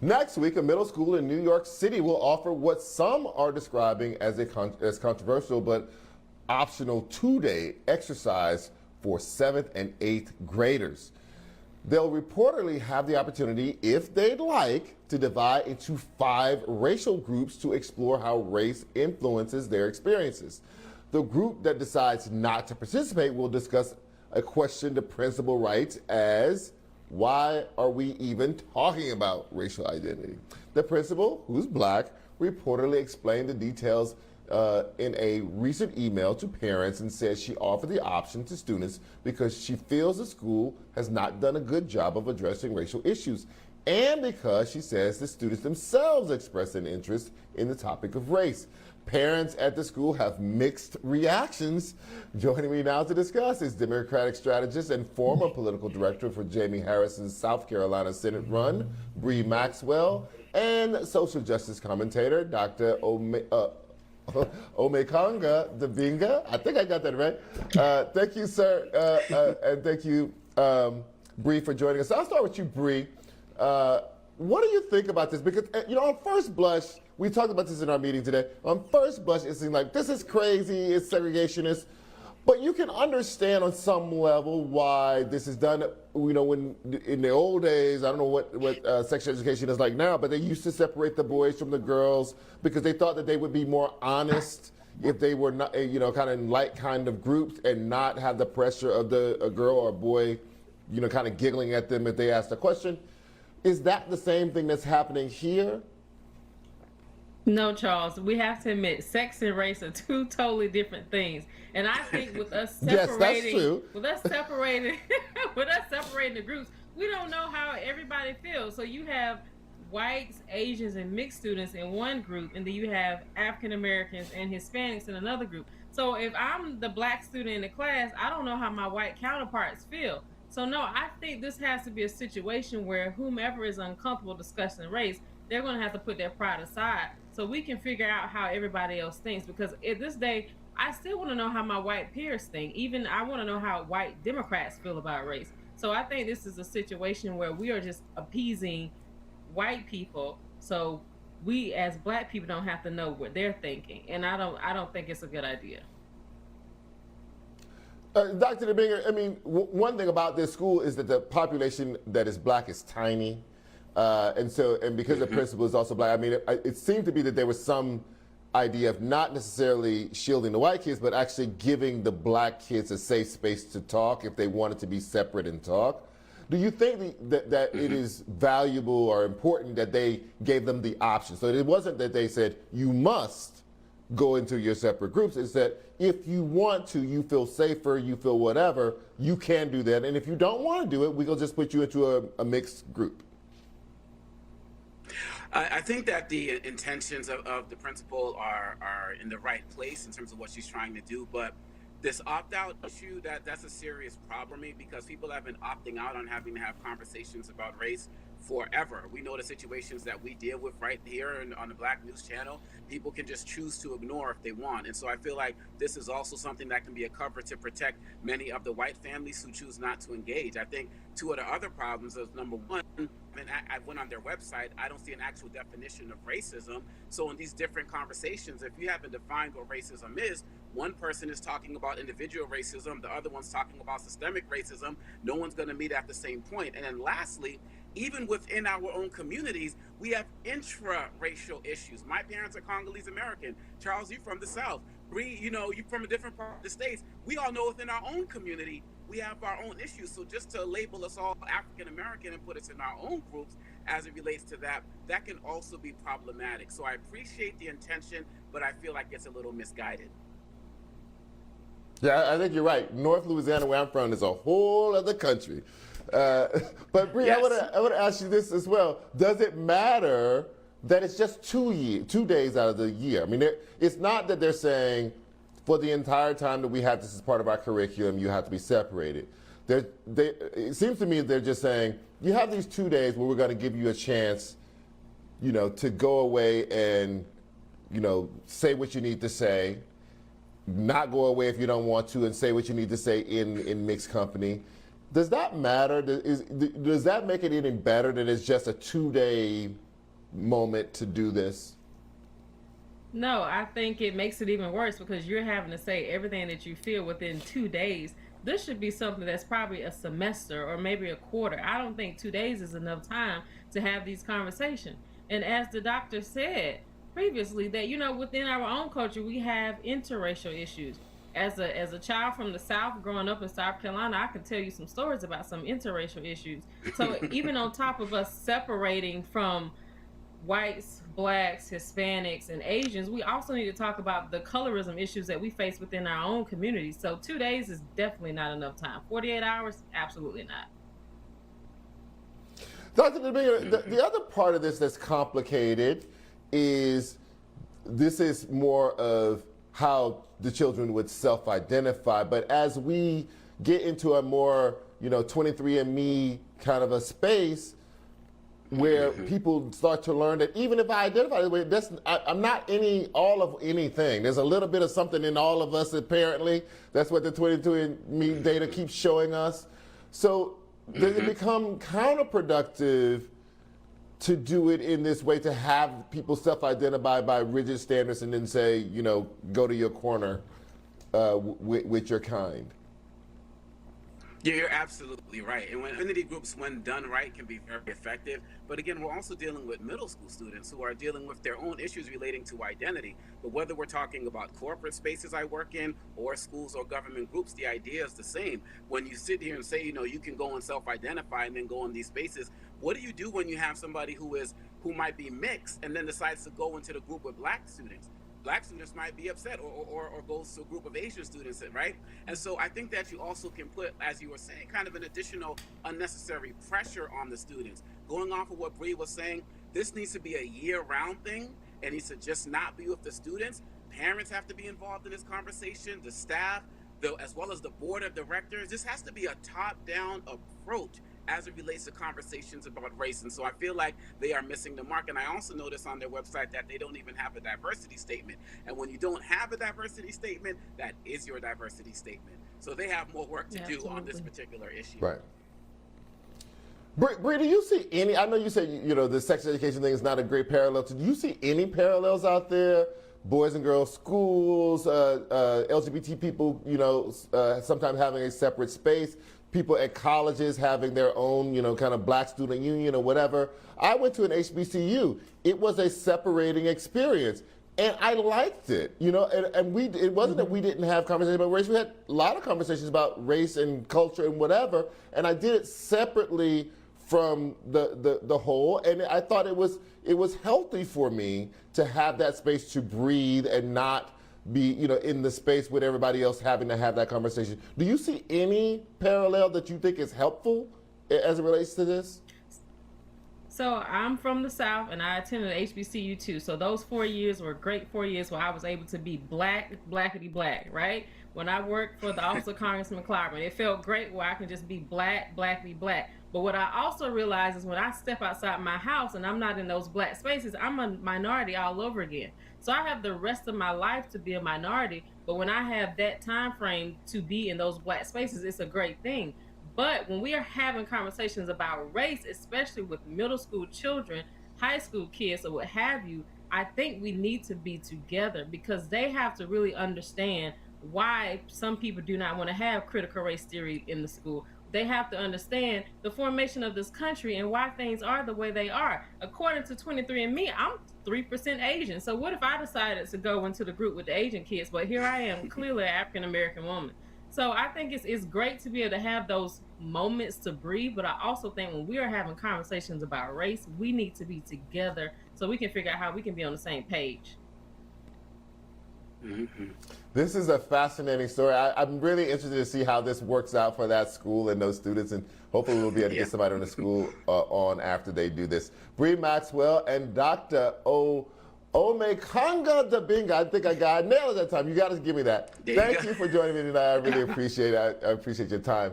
Next week, a middle school in New York City will offer what some are describing as as controversial but optional two-day exercise for 7th and 8th graders. They'll reportedly have the opportunity, if they'd like, to divide into 5 racial groups to explore how race influences their experiences. The group that decides not to participate will discuss a question the principal writes as, why are we even talking about racial identity? The principal, who's black, reportedly explained the details in a recent email to parents and says she offered the option to students because she feels the school has not done a good job of addressing racial issues, and because she says the students themselves expressed an interest in the topic of race. Parents at the school have mixed reactions. Joining me now to discuss is Democratic strategist and former political director for Jamie Harrison's South Carolina Senate run, Maxwell, and social justice commentator, Dr. Omékongo Dibinga. I think I got that right. Thank you, sir, and thank you, Bree, for joining us. So I'll start with you, Bree. What do you think about this? Because, you know, on first blush, we talked about this in our meeting today. On first blush, it seems like this is crazy, it's segregationist, but you can understand on some level why this is done. You know, when in the old days, I don't know what sex education is like now, but they used to separate the boys from the girls because they thought that they would be more honest if they were not, you know, kind of in like kind of groups and not have the pressure of a girl or a boy, you know, kind of giggling at them if they asked a question. Is that the same thing that's happening here? No, Charles, we have to admit sex and race are two totally different things. And I think with us separating, yes, that's true. with us separating the groups, we don't know how everybody feels. So you have whites, Asians, and mixed students in one group, and then you have African Americans and Hispanics in another group. So if I'm the black student in the class, I don't know how my white counterparts feel. So no, I think this has to be a situation where whomever is uncomfortable discussing race, they're going to have to put their pride aside so we can figure out how everybody else thinks. Because at this day, I still want to know how my white peers think. Even I want to know how white Democrats feel about race. So I think this is a situation where we are just appeasing white people, so we as black people don't have to know what they're thinking. And I don't think it's a good idea. Dr. Dibinga, I mean, one thing about this school is that the population that is black is tiny. And because the principal is also black, I mean, it seemed to be that there was some idea of not necessarily shielding the white kids, but actually giving the black kids a safe space to talk if they wanted to be separate and talk. Do you think that it is valuable or important that they gave them the option? So it wasn't that they said, you must go into your separate groups. It's that if you want to, you feel safer, you feel whatever, you can do that. And if you don't want to do it, we'll just put you into a mixed group. I think that the intentions of the principal are in the right place in terms of what she's trying to do, but this opt-out issue, that's a serious problem for me, because people have been opting out on having to have conversations about race forever. We know the situations that we deal with right here on the Black News Channel. People can just choose to ignore if they want. And so I feel like this is also something that can be a cover to protect many of the white families who choose not to engage. I think two of the other problems is, number one, I went on their website, I don't see an actual definition of racism. So in these different conversations, if you haven't defined what racism is, one person is talking about individual racism, the other one's talking about systemic racism. No one's going to meet at the same point. And then lastly, even within our own communities, we have intra-racial issues. My parents are Congolese American. Charles, you're from the South. Bree, you know, you're from a different part of the States. We all know within our own community, we have our own issues. So just to label us all African American and put us in our own groups as it relates to that, that can also be problematic. So I appreciate the intention, but I feel like it's a little misguided. Yeah, I think you're right. North Louisiana, where I'm from, is a whole other country. But Bree, yes. I want to ask you this as well. Does it matter that it's just 2 days out of the year? I mean, it's not that they're saying for the entire time that we have this as part of our curriculum, you have to be separated. It seems to me they're just saying, you have these 2 days where we're going to give you a chance, you know, to go away and, you know, say what you need to say, not go away if you don't want to, and say what you need to say in mixed company. Does that matter? Does that make it any better that it's just a 2 day moment to do this? No, I think it makes it even worse because you're having to say everything that you feel within 2 days. This should be something that's probably a semester or maybe a quarter. I don't think 2 days is enough time to have these conversations. And as the doctor said previously, that within our own culture we have interracial issues. As a child from the South growing up in South Carolina, I can tell you some stories about some interracial issues. So even on top of us separating from whites, blacks, Hispanics, and Asians, we also need to talk about the colorism issues that we face within our own communities. So 2 days is definitely not enough time. 48 hours, absolutely not. Dr. Dibinga, the other part of this that's complicated is this is more of how the children would self-identify. But as we get into a more, 23andMe kind of a space, where people start to learn that even if I identify this way, I'm not all of anything. There's a little bit of something in all of us, apparently. That's what the 22andMe data keeps showing us. So does it become counterproductive to do it in this way, to have people self-identify by rigid standards and then say, go to your corner with your kind? Yeah, you're absolutely right. And when entity groups, when done right, can be very effective. But again, we're also dealing with middle school students who are dealing with their own issues relating to identity. But whether we're talking about corporate spaces I work in or schools or government groups, the idea is the same. When you sit here and say, you can go and self-identify and then go in these spaces, what do you do when you have somebody who might be mixed and then decides to go into the group with black students? Black students might be upset or goes to a group of Asian students, right? And so I think that you also can put, as you were saying, kind of an additional unnecessary pressure on the students. Going off of what Bree was saying, this needs to be a year-round thing. It needs to just not be with the students. Parents have to be involved in this conversation, the staff, as well as the board of directors. This has to be a top-down approach as it relates to conversations about race. And so I feel like they are missing the mark. And I also noticed on their website that they don't even have a diversity statement. And when you don't have a diversity statement, that is your diversity statement. So they have more work to do on this particular issue. Right. Bree, do you see any, I know you said, the sex education thing is not a great parallel. Do you see any parallels out there? Boys and girls schools, LGBT people, sometimes having a separate space, people at colleges having their own, kind of black student union or whatever. I went to an HBCU. It was a separating experience, and I liked it, and it wasn't that we didn't have conversations about race. We had a lot of conversations about race and culture and whatever, and I did it separately from the whole, and I thought it was healthy for me to have that space to breathe and not be in the space with everybody else having to have that conversation. Do you see any parallel that you think is helpful as it relates to this? So I'm from the South and I attended HBCU too. So those 4 years were great 4 years where I was able to be blackity black, right? When I worked for the Office of Congressman Clyburn, it felt great where I can just be blackity black. But what I also realize is when I step outside my house and I'm not in those black spaces, I'm a minority all over again. So I have the rest of my life to be a minority, but when I have that time frame to be in those black spaces, it's a great thing. But when we are having conversations about race, especially with middle school children, high school kids, or what have you, I think we need to be together because they have to really understand why some people do not want to have critical race theory in the school. They have to understand the formation of this country and why things are the way they are. According to 23andMe, I'm 3% Asian. So what if I decided to go into the group with the Asian kids, but here I am, clearly an African-American woman. So I think it's great to be able to have those moments to breathe, but I also think when we are having conversations about race, we need to be together so we can figure out how we can be on the same page. Mm-hmm. This is a fascinating story. I'm really interested to see how this works out for that school and those students, and hopefully we'll be able to get somebody on the school on after they do this. Bree Maxwell and Dr. Omékongo Dibinga. I think I got it nailed that time. You got to give me that. Thank you for joining me tonight. I really appreciate it. I appreciate your time.